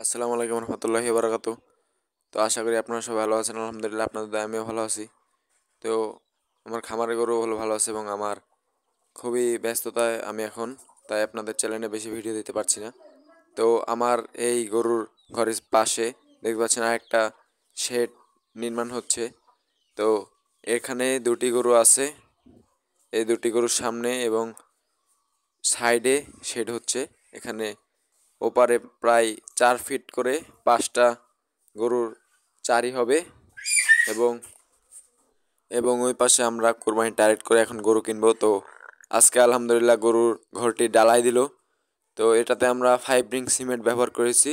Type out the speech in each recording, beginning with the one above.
আসসালামু আলাইকুম রহমতুল্লাহি বারাকাতু। তো আশা করি আপনারা সবাই ভালো আছেন। আলহামদুলিল্লাহ আপনাদের দয়ায় আমিও ভালো আছি। তো আমার খামারে গরু ভালো আছে এবং আমার খুবই ব্যস্ততায় আমি এখন, তাই আপনাদের চ্যানেলে বেশি ভিডিও দিতে পারছি না। তো আমার এই গরুর ঘরের পাশে দেখতে পাচ্ছেন আরেকটা শেড নির্মাণ হচ্ছে। তো এখানে দুটি গরু আছে, এই দুটি গরুর সামনে এবং সাইডে শেড হচ্ছে। এখানে ওপারে প্রায় 4 ফিট করে 5টা গরুর চারি হবে এবং এবং ওই পাশে আমরা কোরবানি টার্গেট করে এখন গরু কিনবো। তো আজকে আলহামদুলিল্লাহ গরুর ঘরটি ডালাই দিল। তো এটাতে আমরা 5 রিং সিমেন্ট ব্যবহার করেছি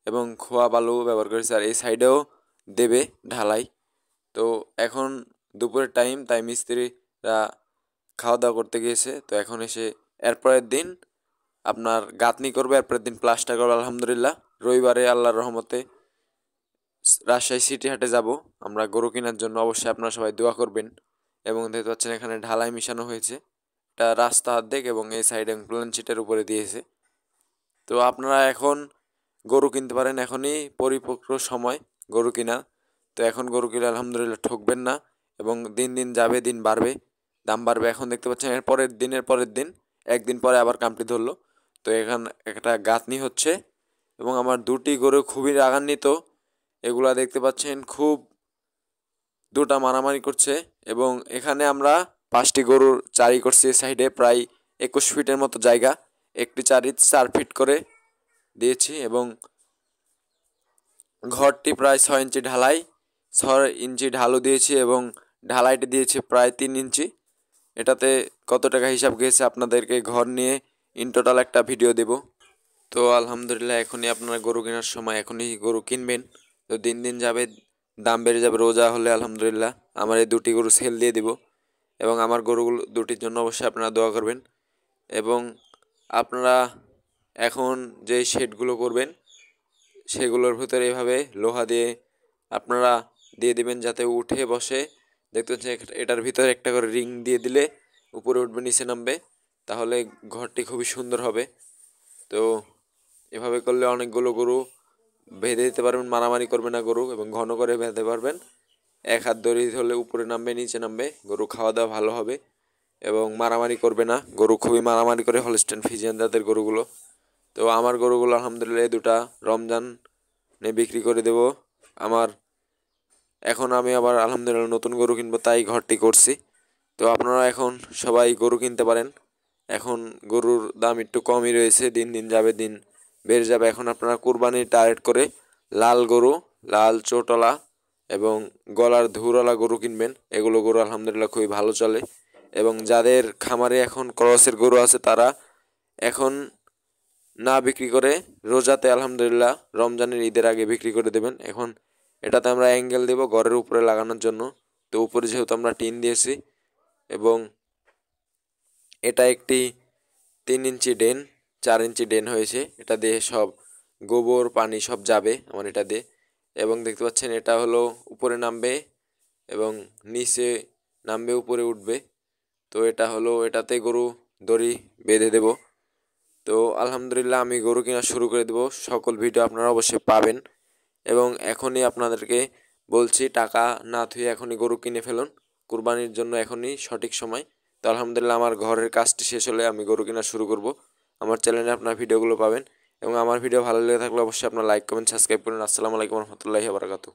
এবং খোয়া বালু ব্যবহার করেছি, আর এই সাইডেও দেবে ঢালাই। তো এখন দুপুরের টাইম, তাই মিস্ত্রিরা খাওয়া দাওয়া করতে গিয়েছে। তো এখন এসে এরপরের দিন আপনার গাঁথনি করবে, এরপরের দিন প্লাস্টার করবে আলহামদুলিল্লাহ। রবিবারে আল্লাহর রহমতে রাজশাহী সিটি হাটে যাব আমরা গরু কেনার জন্য। অবশ্যই আপনারা সবাই দোয়া করবেন। এবং দেখতে পাচ্ছেন এখানে ঢালাই মিশানো হয়েছে, এটা রাস্তা অর্ধেক এবং এই সাইডে প্লেন শিটের উপরে দিয়েছে। তো আপনারা এখন গরু কিনতে পারেন, এখনই পরিপক্ক সময় গরু কিনা। তো এখন গরু কিনে আলহামদুলিল্লাহ ঠকবেন না এবং দিন দিন যাবে, দিন বাড়বে, দাম বাড়বে। এখন দেখতে পাচ্ছেন এর পরের দিন একদিন পরে আবার কামটি ধরলো। তো এখানে একটা গাঁথনি হচ্ছে এবং আমার দুটি গরু খুবই রাগান্বিত। এগুলা দেখতে পাচ্ছেন খুব দুটা মারামারি করছে এবং এখানে আমরা 5টি গরুর চারি করছি। সাইডে প্রায় 21 ফিটের মতো জায়গা, একটি চারি 4 ফিট করে দিয়েছি এবং ঘরটি প্রায় 6 ইঞ্চি ঢালাই, 6 ইঞ্চি ঢালু দিয়েছি এবং ঢালাইটি দিয়েছি প্রায় 3 ইঞ্চি। এটাতে কত টাকা হিসাব গিয়েছে আপনাদেরকে ঘর নিয়ে ইন টোটাল একটা ভিডিও দেব। তো আলহামদুলিল্লাহ এখনই আপনারা গরু কেনার সময় এখনই গরু কিনবেন। তো দিন দিন যাবে, দাম বেড়ে যাবে। রোজা হলে আলহামদুলিল্লাহ আমার এই দুটি গরু সেল দিয়ে দিব এবং আমার গরুগুলো দুটির জন্য অবশ্যই আপনারা দোয়া করবেন। এবং আপনারা এখন যে শেডগুলো করবেন সেগুলোর ভিতরে এভাবে লোহা দিয়ে আপনারা দিয়ে দিবেন যাতে উঠে বসে। দেখতে হচ্ছে এটার ভিতরে একটা করে রিং দিয়ে দিলে উপরে উঠবে, নিচে নামবে, তাহলে ঘরটি খুবই সুন্দর হবে। তো এভাবে করলে অনেকগুলো গরু বেঁধে দিতে পারবেন, মারামারি করবে না গরু এবং ঘন করে বেঁধে পারবেন। এক হাত দড়ি হলে উপরে নামবে, নিচে নামবে, গরু খাওয়া দাওয়া ভালো হবে এবং মারামারি করবে না। গরু খুবই মারামারি করে হলস্টেইন ফ্রিজিয়ান জাতের গরুগুলো। তো আমার গরুগুলো আলহামদুলিল্লাহ এই দুটা রমজানে বিক্রি করে দেব আমার। এখন আমি আবার আলহামদুলিল্লাহ নতুন গরু কিনবো, তাই ঘরটি করছি। তো আপনারা এখন সবাই গরু কিনতে পারেন। এখন গরুর দাম একটু কমই রয়েছে, দিন দিন যাবে, দিন বেড়ে যাবে। এখন আপনারা কুরবানির টার্গেট করে লাল গরু, লাল চোটলা এবং গলার ধুরওয়ালা গরু কিনবেন। এগুলো গরু আলহামদুলিল্লাহ খুবই ভালো চলে এবং যাদের খামারে এখন ক্রসের গরু আছে তারা এখন না বিক্রি করে রোজাতে আলহামদুলিল্লাহ রমজানের ঈদের আগে বিক্রি করে দেবেন। এখন এটাতে আমরা অ্যাঙ্গেল দেব ঘরের উপরে লাগানোর জন্য। তো উপরে যেহেতু আমরা টিন দিয়েছি এবং এটা একটি 3 ইঞ্চি ডেন, 4 ইঞ্চি ডেন হয়েছে। এটা দিয়ে সব গোবর পানি সব যাবে আমার এটা দিয়ে। এবং দেখতে পাচ্ছেন এটা হলো উপরে নামবে এবং নিচে নামবে, উপরে উঠবে। তো এটা হলো, এটাতে গরু দড়ি বেঁধে দেব। তো আলহামদুলিল্লাহ আমি গরু কেনা শুরু করে দেব। সকল ভিডিও আপনারা অবশ্যই পাবেন এবং এখনই আপনাদেরকে বলছি টাকা না থুয়ে এখনই গরু কিনে ফেলুন, কুরবানির জন্য এখনই সঠিক সময়। তো আলহামদুলিল্লাহ আমার ঘরের কাজটি শেষ হলে আমি গরু কেনা শুরু করব। আমার চ্যানেলে আপনার ভিডিওগুলো পাবেন এবং আমার ভিডিও ভালো লেগে থাকলে অবশ্যই আপনার লাইক কমেন্ট সাবস্ক্রাইব করুন। আসসালামু আলাইকুম রহমতুল্লাহি বারাকাতুহু।